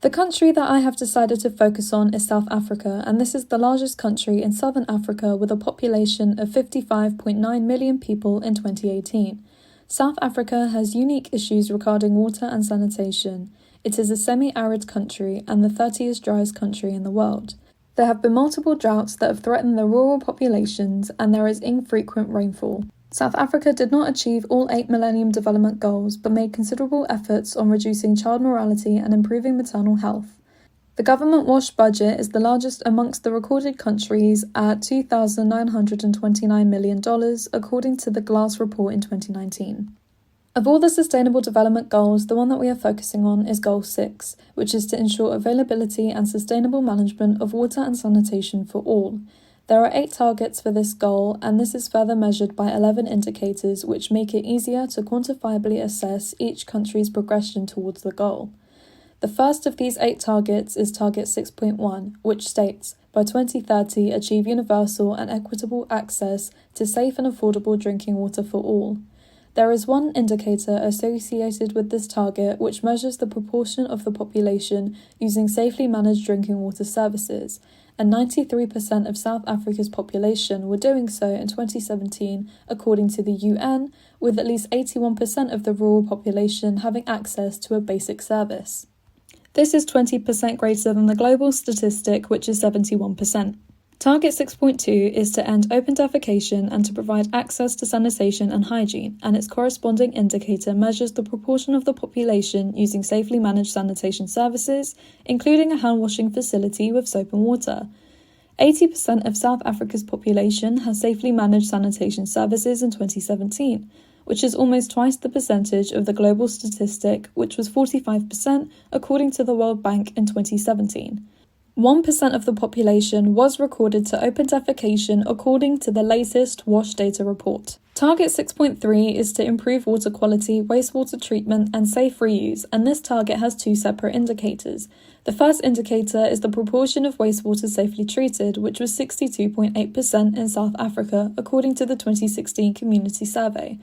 The country that I have decided to focus on is South Africa, and this is the largest country in southern Africa with a population of 55.9 million people in 2018. South Africa has unique issues regarding water and sanitation. It is a semi-arid country and the 30th driest country in the world. There have been multiple droughts that have threatened the rural populations, and there is infrequent rainfall. South Africa did not achieve all 8 Millennium Development Goals, but made considerable efforts on reducing child mortality and improving maternal health. The government WASH budget is the largest amongst the recorded countries at $2,929 million, according to the Glass report in 2019. Of all the Sustainable Development Goals, the one that we are focusing on is Goal 6, which is to ensure availability and sustainable management of water and sanitation for all. There are 8 targets for this goal, and this is further measured by 11 indicators which make it easier to quantifiably assess each country's progression towards the goal. The first of these 8 targets is Target 6.1, which states, by 2030 achieve universal and equitable access to safe and affordable drinking water for all. There is one indicator associated with this target which measures the proportion of the population using safely managed drinking water services, and 93% of South Africa's population were doing so in 2017, according to the UN, with at least 81% of the rural population having access to a basic service. This is 20% greater than the global statistic, which is 71%. Target 6.2 is to end open defecation and to provide access to sanitation and hygiene, and its corresponding indicator measures the proportion of the population using safely managed sanitation services, including a hand-washing facility with soap and water. 80% of South Africa's population has safely managed sanitation services in 2017, which is almost twice the percentage of the global statistic, which was 45%, according to the World Bank in 2017. 1% of the population was recorded to open defecation according to the latest WASH data report. Target 6.3 is to improve water quality, wastewater treatment, and safe reuse, and this target has 2 separate indicators. The first indicator is the proportion of wastewater safely treated, which was 62.8% in South Africa, according to the 2016 Community Survey.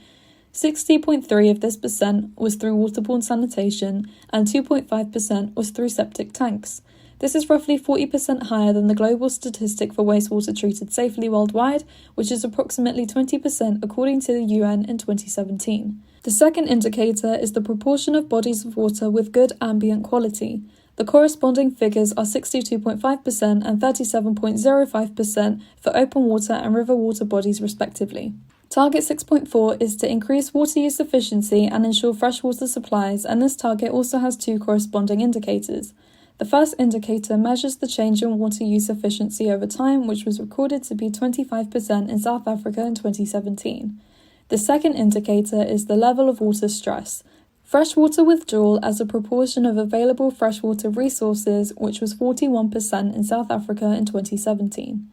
60.3% of this percent was through waterborne sanitation, and 2.5% was through septic tanks. This is roughly 40% higher than the global statistic for wastewater treated safely worldwide, which is approximately 20% according to the UN in 2017. The second indicator is the proportion of bodies of water with good ambient quality. The corresponding figures are 62.5% and 37.05% for open water and river water bodies respectively. Target 6.4 is to increase water use efficiency and ensure freshwater supplies, and this target also has 2 corresponding indicators. The first indicator measures the change in water use efficiency over time, which was recorded to be 25% in South Africa in 2017. The second indicator is the level of water stress. Freshwater withdrawal as a proportion of available freshwater resources, which was 41% in South Africa in 2017.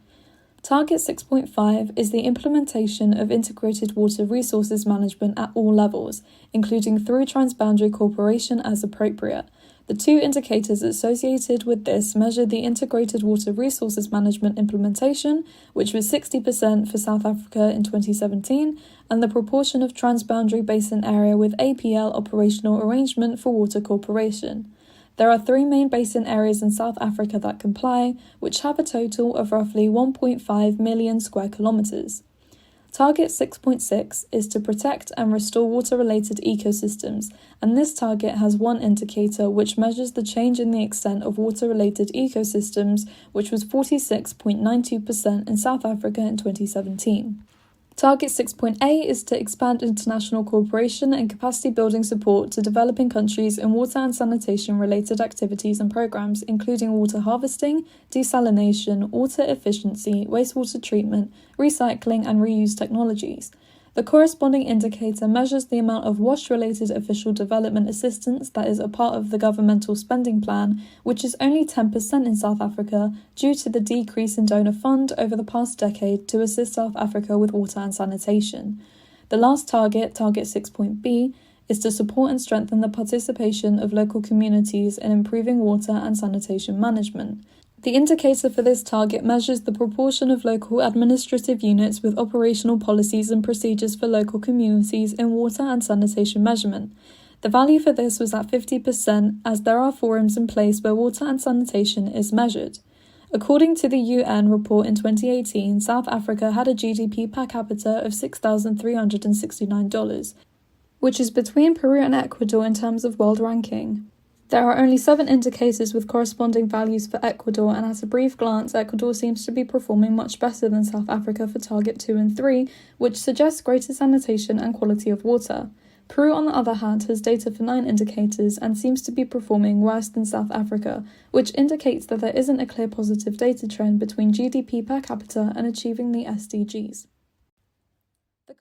Target 6.5 is the implementation of integrated water resources management at all levels, including through transboundary cooperation as appropriate. The 2 indicators associated with this measure the integrated water resources management implementation, which was 60% for South Africa in 2017, and the proportion of transboundary basin area with APL operational arrangement for water corporation. There are 3 main basin areas in South Africa that comply, which have a total of roughly 1.5 million square kilometres. Target 6.6 is to protect and restore water-related ecosystems, and this target has one indicator which measures the change in the extent of water-related ecosystems, which was 46.92% in South Africa in 2017. Target 6.8 is to expand international cooperation and capacity building support to developing countries in water and sanitation related activities and programs, including water harvesting, desalination, water efficiency, wastewater treatment, recycling and reuse technologies. The corresponding indicator measures the amount of WASH-related official development assistance that is a part of the governmental spending plan, which is only 10% in South Africa due to the decrease in donor fund over the past decade to assist South Africa with water and sanitation. The last target, Target 6.b, is to support and strengthen the participation of local communities in improving water and sanitation management. The indicator for this target measures the proportion of local administrative units with operational policies and procedures for local communities in water and sanitation measurement. The value for this was at 50%, as there are forums in place where water and sanitation is measured. According to the UN report in 2018, South Africa had a GDP per capita of $6,369, which is between Peru and Ecuador in terms of world ranking. There are only 7 indicators with corresponding values for Ecuador, and at a brief glance, Ecuador seems to be performing much better than South Africa for target 2 and 3, which suggests greater sanitation and quality of water. Peru, on the other hand, has data for 9 indicators and seems to be performing worse than South Africa, which indicates that there isn't a clear positive data trend between GDP per capita and achieving the SDGs.